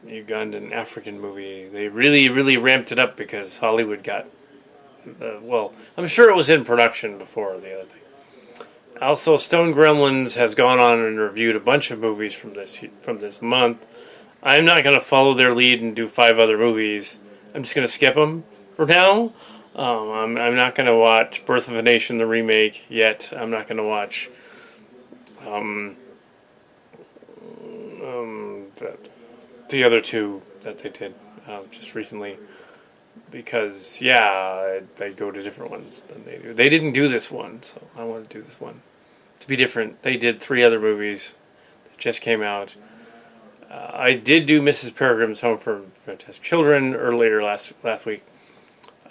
Ugandan African movie. They really, really ramped it up because Hollywood got. Well, I'm sure it was in production before the other thing. Also, Stone Gremlins has gone on and reviewed a bunch of movies from this month. I'm not going to follow their lead and do 5 other movies. I'm just going to skip them for now. I'm not going to watch Birth of a Nation, the remake, yet. I'm not going to watch um, the other 2 that they did just recently. Because, yeah, I go to different ones than they do. They didn't do this one, so I want to do this one. To be different, they did 3 other movies that just came out. I did do Mrs. Peregrine's Home for Fantastic Children earlier last week.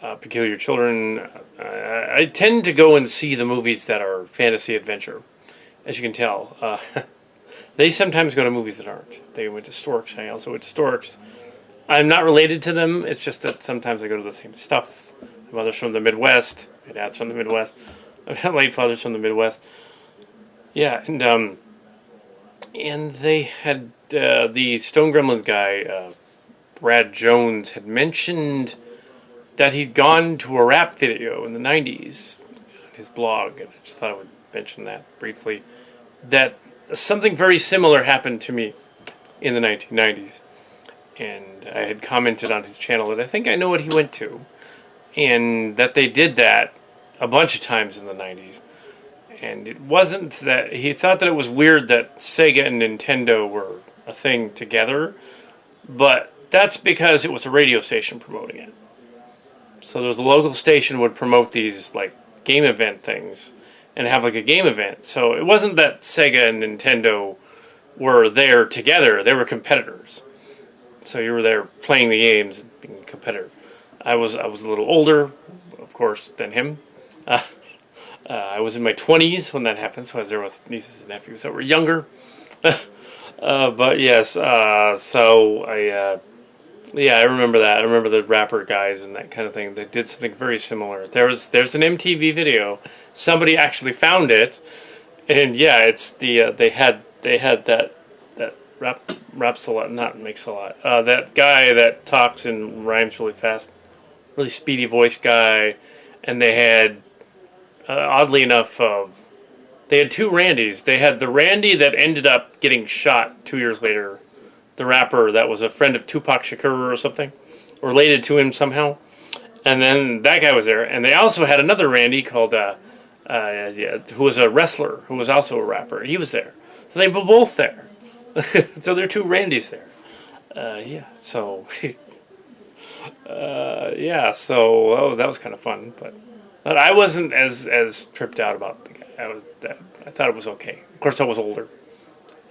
Peculiar Children. I tend to go and see the movies that are fantasy adventure, as you can tell. They sometimes go to movies that aren't. They went to Storks. I also went to Storks. I'm not related to them. It's just that sometimes I go to the same stuff. My mother's from the Midwest. My dad's from the Midwest. My late father's from the Midwest. Yeah, and they had the Stone Gremlins guy, Brad Jones, had mentioned that he'd gone to a rap video in the 90s on his blog, and I just thought I would mention that briefly. That something very similar happened to me in the 1990s. And I had commented on his channel that I think I know what he went to, and that they did that a bunch of times in the 90s. And it wasn't that he thought that it was weird that Sega and Nintendo were a thing together, but that's because it was a radio station promoting it. So there was a local station would promote these like game event things and have like a game event. So it wasn't that Sega and Nintendo were there together, they were competitors. So you were there playing the games and being a competitor. I was a little older, of course, than him. I was in my 20s when that happened, so I was there with nieces and nephews that were younger. But yes, so I remember that. I remember the rapper guys and that kind of thing. They did something very similar. There's an MTV video. Somebody actually found it, and yeah, it's they had that raps a lot, not makes a lot. That guy that talks and rhymes really fast, really speedy voice guy, and they had, oddly enough, they had 2 Randys. They had the Randy that ended up getting shot 2 years later, the rapper that was a friend of Tupac Shakur or something, related to him somehow, and then that guy was there. And they also had another Randy called, who was a wrestler, who was also a rapper. He was there. So they were both there. So there are 2 Randys there. Yeah, so... so that was kind of fun. But I wasn't as tripped out about the guy. I thought it was okay. Of course, I was older.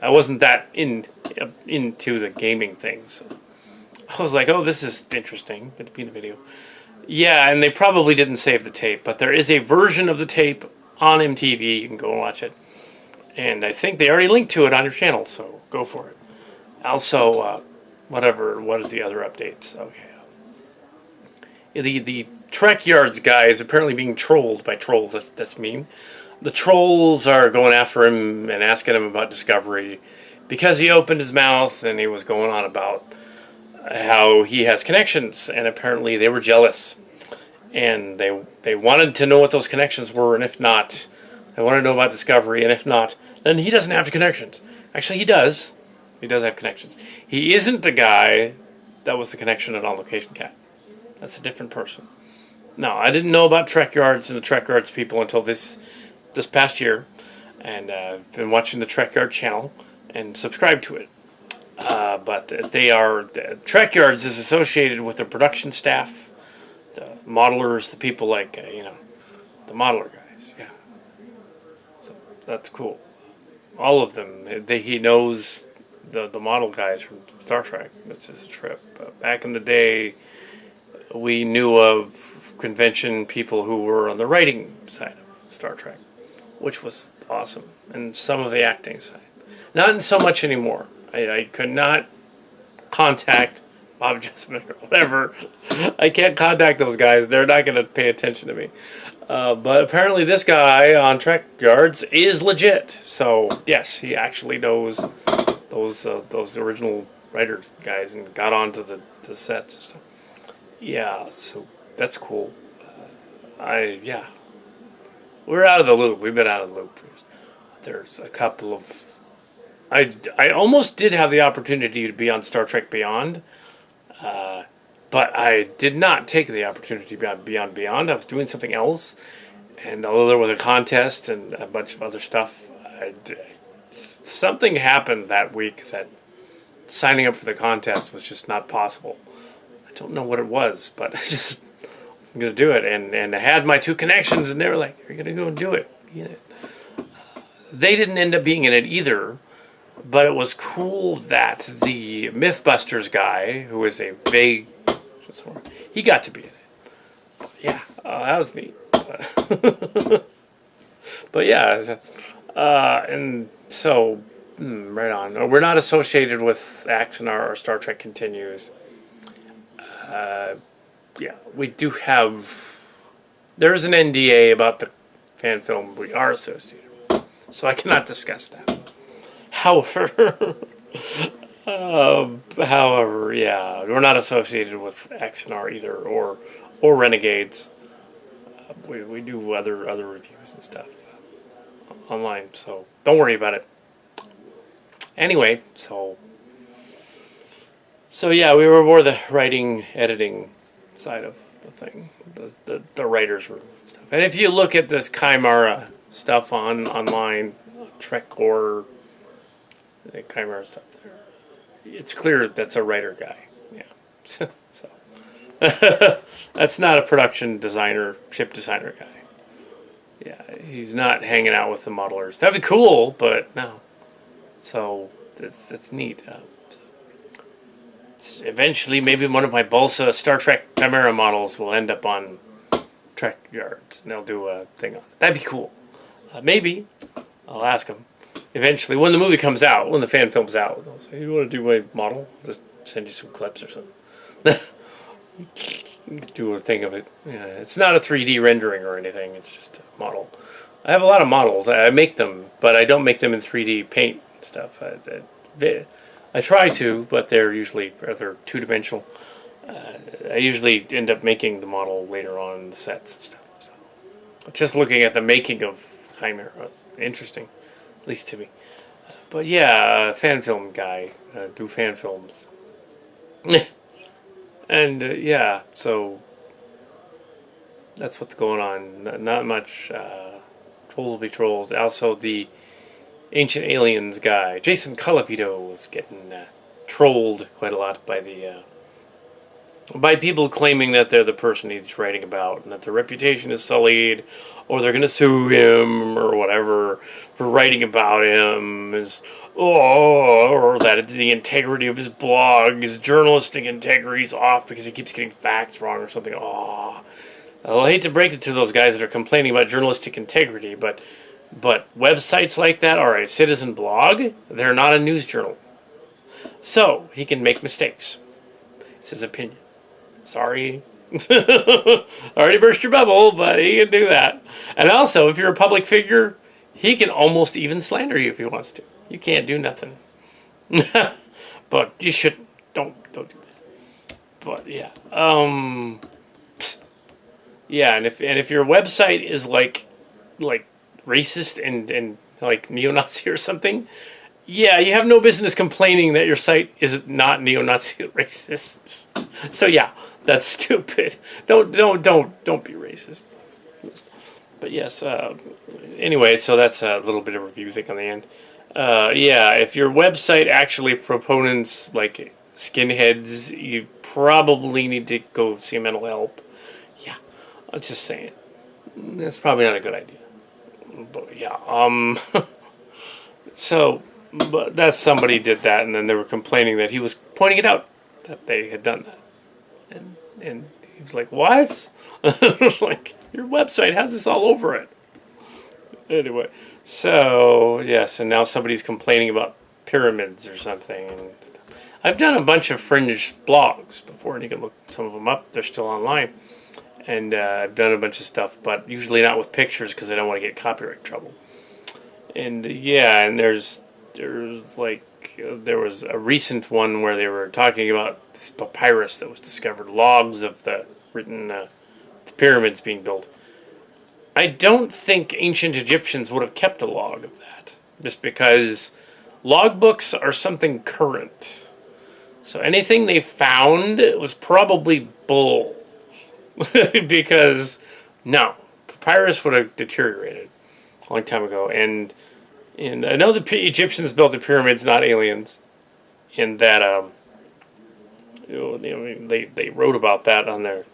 I wasn't that into the gaming thing. So I was like, oh, this is interesting. It'd be in a video. Yeah, and they probably didn't save the tape. But there is a version of the tape on MTV. You can go and watch it. And I think they already linked to it on your channel, so go for it. Also, what is the other updates? Okay. The Trek Yards guy is apparently being trolled by trolls. That's mean. The trolls are going after him and asking him about Discovery because he opened his mouth and he was going on about how he has connections, and apparently they were jealous. And they wanted to know what those connections were, and if not... I want to know about Discovery, and if not, then he doesn't have connections. Actually, he does. He does have connections. He isn't the guy that was the connection at On Location Cat. That's a different person. No, I didn't know about Trek Yards and the Trek Yards people until this past year, and I've been watching the Trek Yard channel and subscribed to it. But Trek Yards is associated with the production staff, the modelers, the people like, the modeler guys, yeah. So that's cool. All of them. He knows the model guys from Star Trek. That's his trip. Back in the day, we knew of convention people who were on the writing side of Star Trek, which was awesome, and some of the acting side. Not so much anymore. I could not contact Bob Jessamine or whatever. I can't contact those guys. They're not going to pay attention to me. But apparently this guy on Trek Yards is legit. So, yes, he actually knows those original writers guys and got onto the sets and stuff. Yeah, so that's cool. Yeah, we're out of the loop. We've been out of the loop. There's a couple of I almost did have the opportunity to be on Star Trek Beyond, but I did not take the opportunity Beyond. I was doing something else, and although there was a contest and a bunch of other stuff, something happened that week that signing up for the contest was just not possible. I don't know what it was, but I just I'm gonna do it, and I had my two connections, and they were like, "You're gonna go and do it." You know, they didn't end up being in it either. But it was cool that the Mythbusters guy, who is a vague, he got to be in it. Yeah, that was neat. But yeah, and so right on. We're not associated with Axanar or Star Trek Continues. Yeah, we do have. There is an NDA about the fan film we are associated with, so I cannot discuss that. However, yeah, we're not associated with Axanar either, or Renegades. We do other reviews and stuff online, so don't worry about it. Anyway, so yeah, we were more the writing, editing side of the thing, the writers' room stuff. And if you look at this Chimera stuff online, Trekcore. The Chimera stuff there. It's clear that's a writer guy. Yeah. So that's not a production designer, ship designer guy. Yeah, he's not hanging out with the modelers. That'd be cool, but no. So that's neat. Eventually, maybe one of my Balsa Star Trek Chimera models will end up on Trek Yards, and they'll do a thing on it. That'd be cool. Maybe. I'll ask them. Eventually, when the movie comes out, when the fan film's out, they'll say, "You want to do my model? Just send you some clips or something." Do a thing of it. Yeah, it's not a 3D rendering or anything. It's just a model. I have a lot of models. I make them, but I don't make them in 3D paint stuff. I try to, but they're usually rather two-dimensional. I usually end up making the model later on in the sets and stuff. So, just looking at the making of Chimera was interesting. At least to me. But yeah, fan film guy. Do fan films. And yeah, so that's what's going on. Not much. Trolls will be trolls. Also, the Ancient Aliens guy, Jason Colavito, was getting trolled quite a lot by the by people claiming that they're the person he's writing about and that their reputation is sullied, or they're going to sue him or whatever for writing about him, or that the integrity of his blog, his journalistic integrity is off because he keeps getting facts wrong or something. Oh, I hate to break it to those guys that are complaining about journalistic integrity, but websites like that are a citizen blog. They're not a news journal. So, he can make mistakes. It's his opinion. Sorry. Already burst your bubble, but he can do that. And also, if you're a public figure, he can almost even slander you if he wants to. You can't do nothing. But you shouldn't. Don't do that. But yeah. Yeah, and if your website is like racist and like neo-Nazi or something, yeah, you have no business complaining that your site is not neo-Nazi racist. So yeah, that's stupid. Don't be racist. But yes, anyway, so that's a little bit of review thing on the end. Yeah, if your website actually proponents like skinheads, you probably need to go see mental help. Yeah, I'm just saying. That's probably not a good idea. But yeah, so, but that's somebody did that, and then they were complaining that he was pointing it out that they had done that, and he was like, "What?" Like, your website has this all over it. Anyway, so yes, and now somebody's complaining about pyramids or something. And I've done a bunch of fringe blogs before, and you can look some of them up. They're still online. And I've done a bunch of stuff, but usually not with pictures because I don't want to get copyright trouble. And yeah, and there's like there was a recent one where they were talking about this papyrus that was discovered, logs of the the pyramids being built. I don't think ancient Egyptians would have kept a log of that, just because logbooks are something current. So anything they found was probably bull. Because, no, papyrus would have deteriorated a long time ago. And I know the Egyptians built the pyramids, not aliens. And that, they wrote about that on their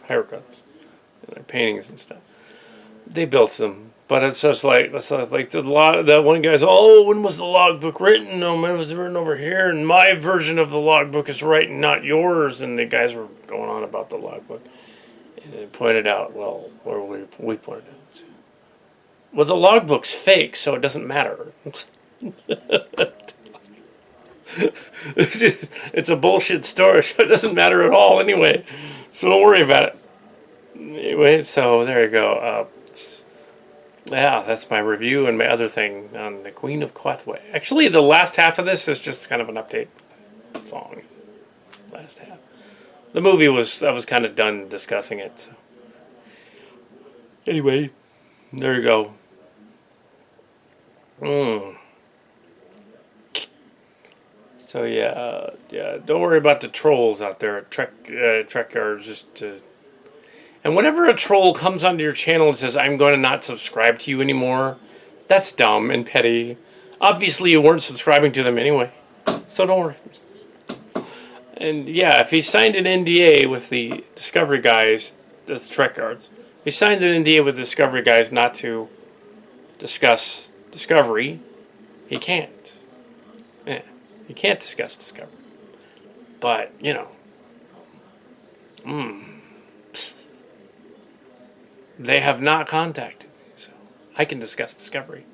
hieroglyphs, and their paintings and stuff. They built them. But it's just like that one guy's, oh, when was the logbook written? Oh, man, it was written over here, and my version of the logbook is right and not yours. And the guys were going on about the logbook. And they pointed out, well, where we pointed out. Well, the logbook's fake, so it doesn't matter. It's a bullshit story, so it doesn't matter at all anyway. So don't worry about it. Anyway, so there you go. Yeah, that's my review and my other thing on the Queen of Quathway. Actually, the last half of this is just kind of an update song. Last half. The movie I was kind of done discussing it. So. Anyway, there you go. So yeah, don't worry about the trolls out there at Trek Yards. And whenever a troll comes onto your channel and says, I'm going to not subscribe to you anymore, that's dumb and petty. Obviously, you weren't subscribing to them anyway. So don't worry. And yeah, if he signed an NDA with the Discovery guys, the Trek Guards, he signed an NDA with the Discovery guys not to discuss Discovery, he can't. Yeah, he can't discuss Discovery. But, they have not contacted me, so I can discuss Discovery.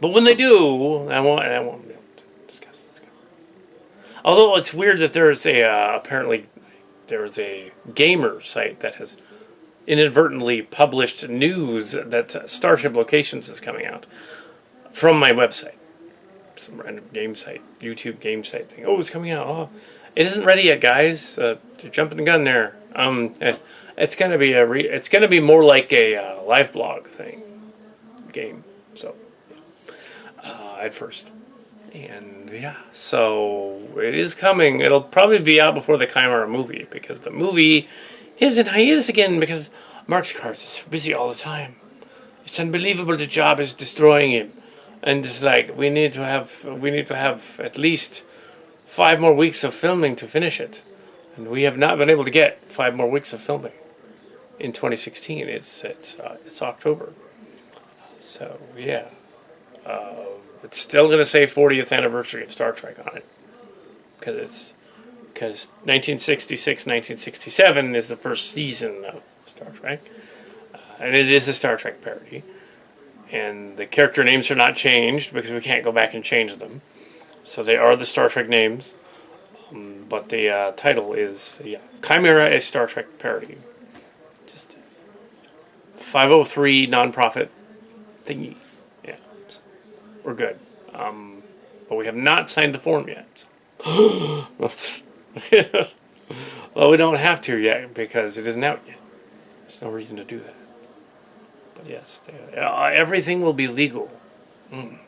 But when they do, I won't be able to discuss Discovery. Although it's weird that there's apparently there's a gamer site that has inadvertently published news that Starship Locations is coming out from my website. Some random game site, YouTube game site thing. Oh, it's coming out. Oh, it isn't ready yet, guys. You're jumping the gun there. It's gonna be it's gonna be more like a live blog game. So at first, and yeah, so it is coming. It'll probably be out before the Chimera movie, because the movie is in hiatus again because Mark Skars is busy all the time. It's unbelievable. The job is destroying him, and it's like we need to have at least 5 more weeks of filming to finish it. And we have not been able to get 5 more weeks of filming in 2016. It's October, so yeah, it's still going to say 40th anniversary of Star Trek on it, because 1966, 1967 is the first season of Star Trek, and it is a Star Trek parody, and the character names are not changed because we can't go back and change them, so they are the Star Trek names. But the title is Chimera, a Star Trek parody. Just 503 nonprofit thingy. Yeah, so we're good. But we have not signed the form yet. So. Well, we don't have to yet because it isn't out yet. There's no reason to do that. But yes, everything will be legal and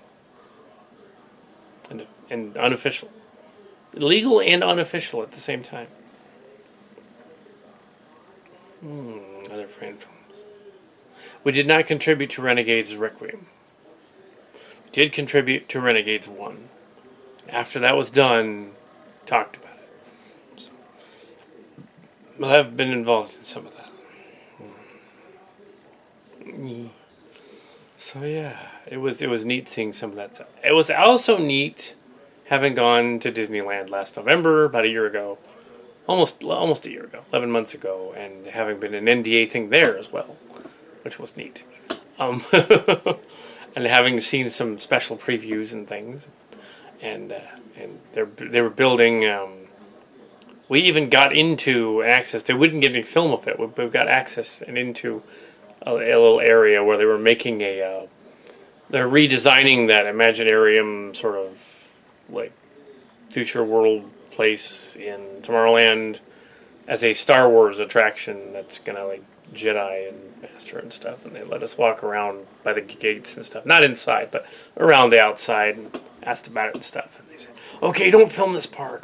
unofficial. Legal and unofficial at the same time. Other fan films. We did not contribute to Renegades Requiem. We did contribute to Renegades 1. After that was done, talked about it. So, I have been involved in some of that. So yeah, it was neat seeing some of that stuff. It was also neat having gone to Disneyland last November, about a year ago, almost a year ago, 11 months ago, and having been an NDA thing there as well, which was neat. And having seen some special previews and things, and they were building. We even got into access. They wouldn't get any film of it. We got access and into a little area where they were making a they're redesigning that Imaginarium sort of like future world place in Tomorrowland as a Star Wars attraction that's gonna like Jedi and Master and stuff, and they let us walk around by the gates and stuff, not inside, but around the outside, and asked about it and stuff. And they said, "Okay, don't film this part."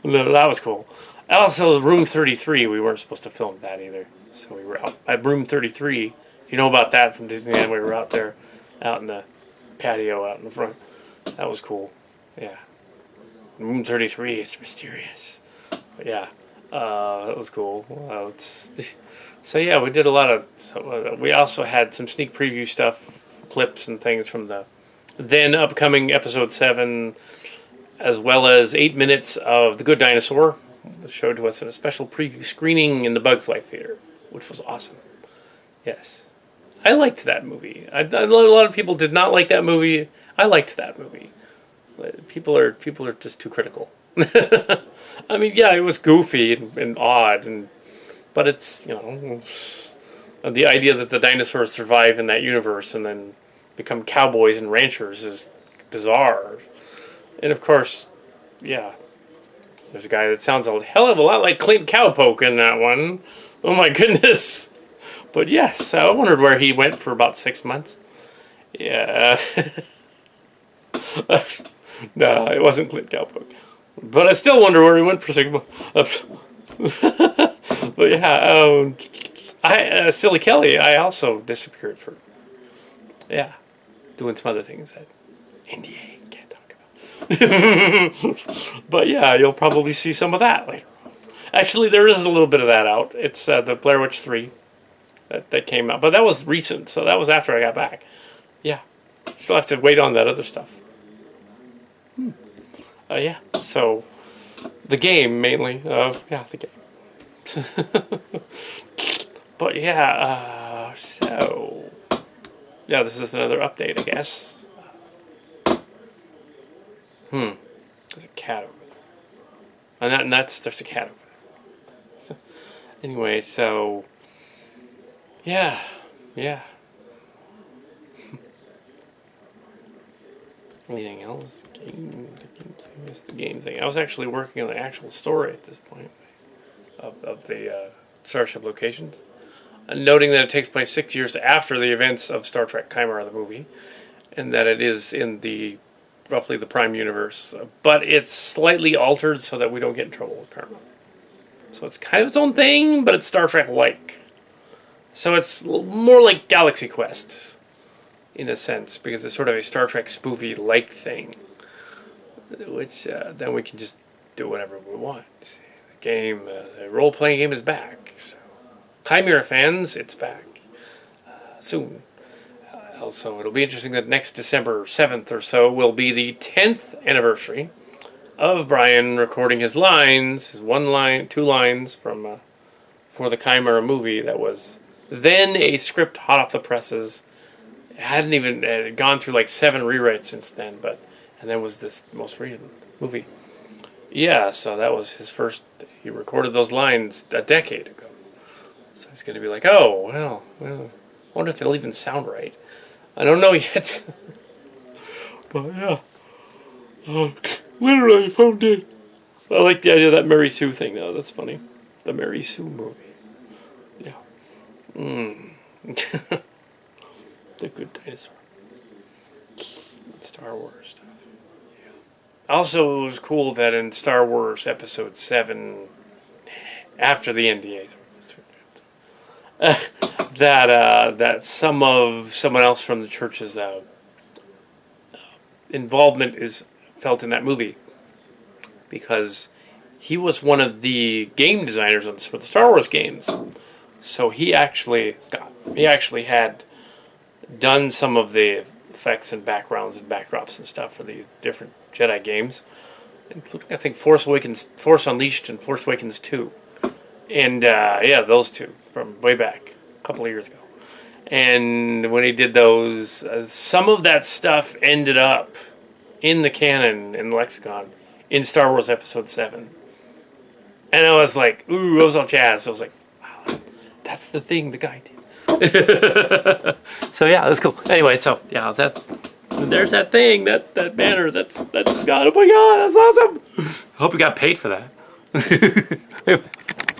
No, that was cool. Also, Room 33, we weren't supposed to film that either, so we were out at Room 33. You know about that from Disneyland? We were out there, out in the patio, out in the front. That was cool. Yeah, Room 33. It's mysterious. But yeah. That was cool. So yeah, we did a lot of. We also had some sneak preview stuff, clips and things from the then upcoming episode 7, as well as 8 minutes of The Good Dinosaur, showed to us in a special preview screening in the Bugs Life Theater, which was awesome. Yes, I liked that movie. A lot of people did not like that movie. I liked that movie. People are just too critical. I mean, yeah, it was goofy and odd, but it's, the idea that the dinosaurs survive in that universe and then become cowboys and ranchers is bizarre. And of course, yeah, there's a guy that sounds a hell of a lot like Clint Cowpoke in that one. Oh my goodness. But yes, I wondered where he went for about 6 months. Yeah. No, it wasn't Clint Cowpoke. But I still wonder where he went for 6 months. But yeah, Silly Kelly, I also disappeared for, doing some other things that NDA can't talk about. But yeah, you'll probably see some of that later. Actually, there is a little bit of that out. It's the Blair Witch 3 that came out. But that was recent, so that was after I got back. Yeah. Still have to wait on that other stuff. Yeah, so the game mainly. The game. But yeah, so yeah, this is another update, I guess. There's a cat over there. And there's a cat over there. So, anyway, so yeah. Anything else? The game thing. I was actually working on the actual story at this point of the Starship Locations, noting that it takes place 6 years after the events of Star Trek Chimera, the movie, and that it is in roughly the Prime universe, but it's slightly altered so that we don't get in trouble with Paramount. So it's kind of its own thing, but it's Star Trek-like. So it's more like Galaxy Quest, in a sense, because it's sort of a Star Trek spoofy-like thing, which then we can just do whatever we want. The game, the role-playing game is back. So, Chimera fans, it's back soon. Also, it'll be interesting that next December 7th or so will be the 10th anniversary of Brian recording his lines, his two lines from for the Chimera movie that was then a script hot off the presses. It hadn't even gone through like 7 rewrites since then, and then was this most recent movie. Yeah, so that was his first. He recorded those lines a decade ago. So he's going to be like, oh, well, I wonder if it'll even sound right. I don't know yet. But yeah. Literally found it. I like the idea of that Mary Sue thing, though. That's funny. The Mary Sue movie. Yeah. The Good Dinosaur. Star Wars stuff. Yeah. Also, it was cool that in Star Wars Episode 7, after the NDA, that someone else from the church's involvement is felt in that movie, because he was one of the game designers for the Star Wars games. So he actually had done some of the effects and backgrounds and backdrops and stuff for these different Jedi games, including, I think, Force Unleashed and Force Awakens 2. And those two from way back a couple of years ago. And when he did those, some of that stuff ended up in the canon, in the lexicon, in Star Wars Episode 7. And I was like, ooh, I was all jazzed. I was like, wow, that's the thing the guy did. So yeah, that's cool. Anyway, so yeah, there's that thing, that banner. That's God. Oh my God, that's awesome. I hope we got paid for that.